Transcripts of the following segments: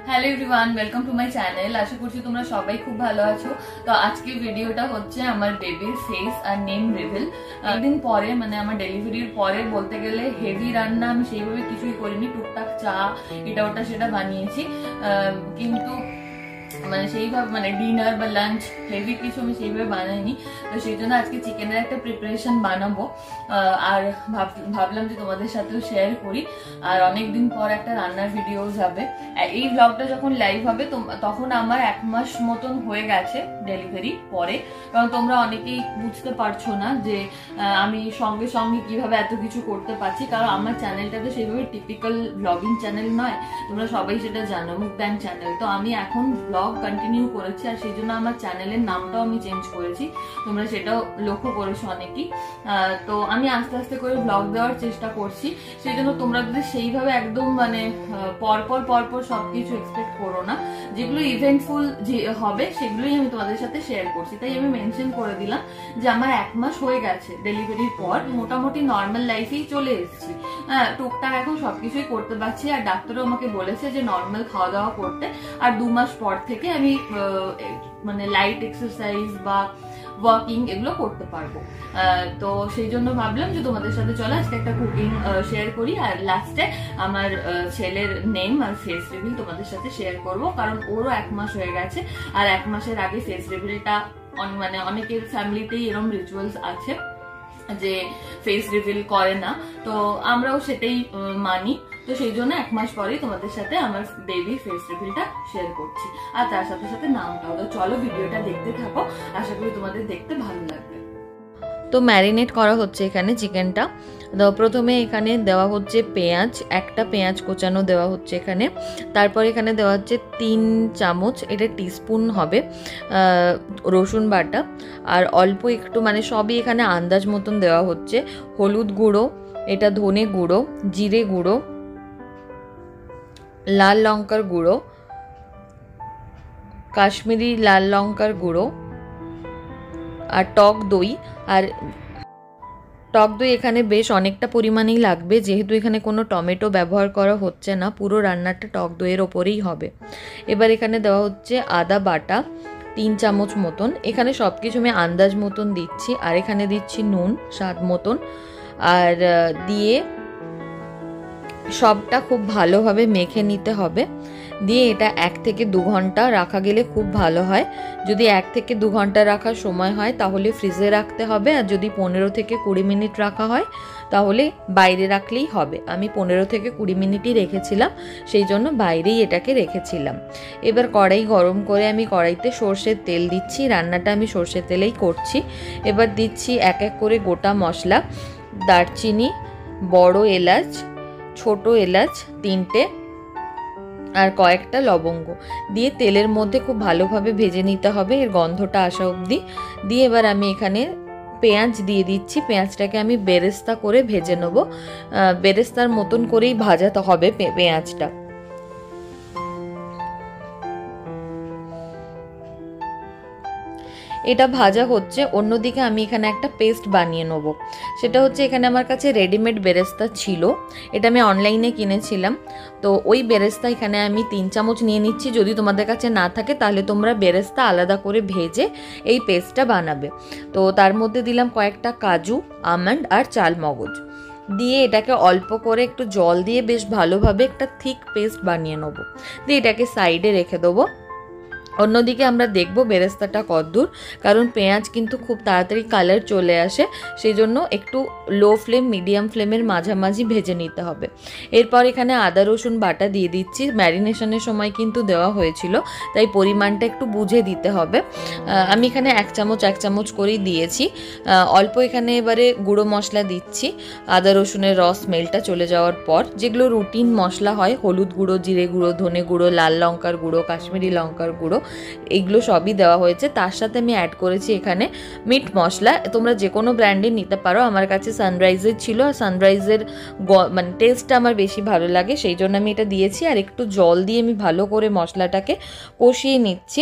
Hello everyone, welcome to my channel. আশা করছি তোমরা সবাই খুব ভালো আছো। তো আজকে ভিডিওটা হচ্ছে আমার বেবির ফেস আর নেম রিভিল। একদিন পরে মানে আমার ডেলিভারির পরে বলতে গেলে হেভি রান্না আমি সেইভাবে কিছুই করিনি, টুকটাক চা এটা ওটা সেটা বানিয়েছি, কিন্তু মানে সেইভাবে মানে ডিনার বা লাঞ্চ হেভি কিছু আমি সেইভাবে বানাইনি। তো সেই জন্য আজকে চিকেনের একটা প্রিপারেশন বানাবো আর ভাবলাম যে তোমাদের সাথেও শেয়ার করি। আর অনেকদিন পর একটা রান্নার ভিডিও যাবে। এই ব্লগটা যখন লাইভ হবে তখন আমার 1 মাস মতন হয়ে গেছে ডেলিভারি পরে। কারণ তোমরা অনেকেই বুঝতে পারছো না যে আমি সঙ্গে সঙ্গে কিভাবে এত কিছু করতে পারছি, কারণ আমার চ্যানেলটা তো সেইভাবে টিপিক্যাল ব্লগিং চ্যানেল নয়, তোমরা সবাই সেটা জানো, মুকব্যাং চ্যানেল। তো আমি এখন ব্লগ কন্টিনিউ করেছি আর সেই জন্য আমার চ্যানেলের নামটাও আমি চেঞ্জ করেছি, তোমরা সেটাও লক্ষ্য করেছো অনেকেই। তো আমি আস্তে আস্তে করে ব্লগ দেওয়ার চেষ্টা করছি, সেই জন্য তোমরা যদি সেইভাবে একদম মানে পরপর সবকিছু এক্সপেক্ট করো না। যেগুলো ইভেন্টফুল যে হবে সেগুলোই আমি তোমাদের সাথে শেয়ার করছি। তাই আমি মেনশন করে দিলাম যে আমার 1 মাস হয়ে গেছে ডেলিভারির পর, মোটামুটি নর্মাল লাইফেই চলে এসেছি। টুকটাক এখন সবকিছুই করতে পারছি আর ডাক্তারও আমাকে বলেছে যে নর্মাল খাওয়া দাওয়া করতে। আর 2 মাস পর থেকে আমি মানে লাইট এক্সারসাইজ বা ওয়াকিং এগুলো করতে পারবো। তো সেই জন্য ভাবলাম যে তোমাদের সাথে চলো আজকে একটা কুকিং শেয়ার করি আর লাস্টে আমার ছেলের নেম আর ফেস রিভিল তোমাদের সাথে শেয়ার করব, কারণ ওরও 1 মাস হয়ে গেছে। আর 1 মাসের আগে ফেস রিভিলটা মানে অনেকের ফ্যামিলিতেই এরকম রিচুয়ালস আছে যে ফেস রিভিল করে না, তো আমরাও সেটাই মানি। তো সেই জন্য 1 মাস পরেই তোমাদের সাথে আমার বেবির ফেস রিভিলটা শেয়ার করছি আর তার সাথে সাথে নামটাও। তো চলো ভিডিওটা দেখতে থাকো, আশা করি তোমাদের দেখতে ভালো লাগবে। তো ম্যারিনেট করা হচ্ছে এখানে চিকেনটা। তো প্রথমে এখানে দেওয়া হচ্ছে পেঁয়াজ, একটা পেঁয়াজ কোচানো দেওয়া হচ্ছে এখানে। তারপর এখানে দেওয়া হচ্ছে 3 চামচ, এটা টিস্পুন হবে, রসুন বাটা। আর অল্প একটু মানে সবই এখানে আন্দাজ মতন দেওয়া হচ্ছে। হলুদ গুঁড়ো, এটা ধনে গুঁড়ো, জিরে গুঁড়ো, লাল লঙ্কার গুঁড়ো, কাশ্মীরি লাল লঙ্কার গুঁড়ো আর টক দই। আর টক দই এখানে বেশ অনেকটা পরিমাণেই লাগবে, যেহেতু এখানে কোনো টমেটো ব্যবহার করা হচ্ছে না, পুরো রান্নাটা টক দইয়ের ওপরেই হবে। এবার এখানে দেওয়া হচ্ছে আদা বাটা 3 চামচ মতন। এখানে সব কিছু আমি আন্দাজ মতন দিচ্ছি। আর এখানে দিচ্ছি নুন স্বাদ মতন। আর দিয়ে সবটা খুব ভালোভাবে মেখে নিতে হবে। দিয়ে এটা 1 থেকে 2 ঘন্টা রাখা গেলে খুব ভালো হয়। যদি 1 থেকে 2 ঘন্টা রাখার সময় হয় তাহলে ফ্রিজে রাখতে হবে, আর যদি 15 থেকে 20 মিনিট রাখা হয় তাহলে বাইরে রাখলেই হবে। আমি 15 থেকে 20 মিনিটই রেখেছিলাম, সেই জন্য বাইরেই এটাকে রেখেছিলাম। এবার কড়াই গরম করে আমি কড়াইতে সর্ষের তেল দিচ্ছি, রান্নাটা আমি সর্ষের তেলেই করছি। এবার দিচ্ছি এক এক করে গোটা মশলা, দারচিনি, বড় এলাচ, ছোট এলাচ 3টে আর কয়েকটা লবঙ্গ দিয়ে তেলের মধ্যে খুব ভালোভাবে ভেজে নিতে হবে এর গন্ধটা আসা অবধি। দিয়ে এবার আমি এখানে পেঁয়াজ দিয়ে দিচ্ছি। পেঁয়াজটাকে আমি বেরেস্তা করে ভেজে নেব, বেরেস্তার মতন করেই ভাজাতে হবে পেঁয়াজটা। এটা ভাজা হচ্ছে, অন্যদিকে আমি এখানে একটা পেস্ট বানিয়ে নেব। সেটা হচ্ছে এখানে আমার কাছে রেডিমেড বেরেস্তা ছিল, এটা আমি অনলাইনে কিনেছিলাম। তো ওই বেরেস্তা এখানে আমি 3 চামচ নিয়ে নিচ্ছি। যদি তোমাদের কাছে না থাকে তাহলে তোমরা বেরেস্তা আলাদা করে ভেজে এই পেস্টটা বানাবে। তো তার মধ্যে দিলাম কয়েকটা কাজু, আমন্ড আর চালমগজ দিয়ে এটাকে অল্প করে একটু জল দিয়ে বেশ ভালোভাবে একটা থিক পেস্ট বানিয়ে নেব। দিয়ে এটাকে সাইডে রেখে দেবো। অন্যদিকে আমরা দেখব বেরেস্তাটা কতদূর, কারণ পেঁয়াজ কিন্তু খুব তাড়াতাড়ি কালার চলে আসে, সেই জন্য একটু লো ফ্লেম মিডিয়াম ফ্লেমের মাঝামাঝি ভেজে নিতে হবে। এরপর এখানে আদা রসুন বাটা দিয়ে দিচ্ছি। ম্যারিনেশনের সময় কিন্তু দেওয়া হয়েছিল, তাই পরিমাণটা একটু বুঝে দিতে হবে। আমি এখানে 1 চামচ করেই দিয়েছি। অল্প এখানে এবারে গুঁড়ো মশলা দিচ্ছি আদা রসুনের রস স্মেলটা চলে যাওয়ার পর। যেগুলো রুটিন মশলা হয়, হলুদ গুঁড়ো, জিরে গুঁড়ো, ধনে গুঁড়ো, লাল লঙ্কার গুঁড়ো, কাশ্মীরি লঙ্কার গুঁড়ো, এগুলো সবই দেওয়া হয়েছে। তার সাথে আমি অ্যাড করেছি এখানে মিট মশলা। তোমরা যে কোনো ব্র্যান্ডের নিতে পারো, আমার কাছে সানরাইজের ছিল আর সানরাইজের মানে টেস্টটা আমার বেশি ভালো লাগে, সেই জন্য আমি এটা দিয়েছি। আর একটু জল দিয়ে আমি ভালো করে মশলাটাকে কষিয়ে নিচ্ছি।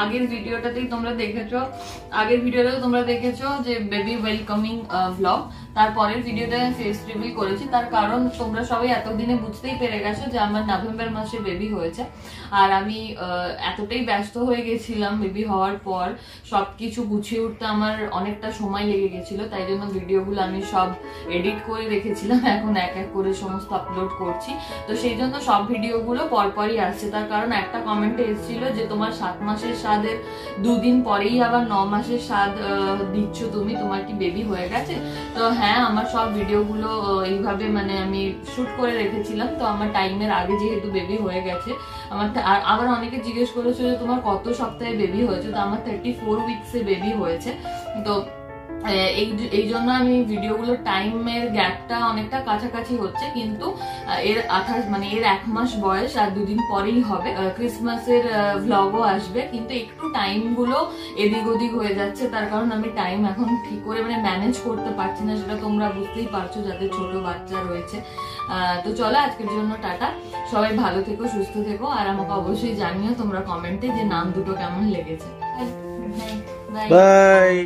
আগের ভিডিওটাতেই তোমরা দেখেছো যে বেবি ওয়েলকামিং ব্লগ। তারপরের ভিডিওটা ফেস রিভিল করেছি, তার কারণ তোমরা সবাই এতদিনে বুঝতেই পেরে গেছো যে আমার নভেম্বর মাসে বেবি হয়েছে। আর আমি এতটাই ব্যস্ত হয়ে গেছিলাম বেবি হওয়ার পর, সবকিছু গুছিয়ে উঠতে আমার অনেকটা সময় লেগে গেছিল, তাই জন্য ভিডিওগুলো আমি সব এডিট করে রেখেছিলাম, এখন এক এক করে সমস্ত আপলোড করছি। তো সেই জন্য সব ভিডিওগুলো পরপরই আসছে। তার কারণ একটা কমেন্টে এসেছিল যে তোমার 7 মাসের স্বাদের 2 দিন পরেই আবার 9 মাসের স্বাদ দিচ্ছ তুমি, তোমার কি বেবি হয়ে গেছে? তো হ্যাঁ, আমার সব ভিডিওগুলো এইভাবে মানে আমি শুট করে রেখেছিলাম। তো আমার টাইমের আগে যেহেতু বেবি হয়ে গেছে, আমার আবার অনেকে জিজ্ঞেস করেছিল যে তোমার কত সপ্তাহে বেবি হয়েছে, তো আমার 34 উইকসে বেবি হয়েছে। তো এই জন্য আমি ভিডিওগুলোর টাইমের গ্যাপটা অনেকটা কাছাকাছি হচ্ছে, কিন্তু এর 28 মানে এর 1 মাস বয়স আর 2 দিন পরেই হবে। ক্রিসমাসের ভ্লগও আসবে, কিন্তু একটু টাইমগুলো এদিক ওদিক হয়ে যাচ্ছে, তার কারণ আমি টাইম এখন ঠিক করে মানে ম্যানেজ করতে পারছি না, সেটা তোমরা বুঝতেই পারছো যাদের ছোট বাচ্চা রয়েছে। তো চলো আজকের জন্য টাটা, সবাই ভালো থেকো, সুস্থ থেকো, আর আমাকে অবশ্যই জানিও তোমরা কমেন্টে যে নাম দুটো কেমন লেগেছে। বাই। বাই।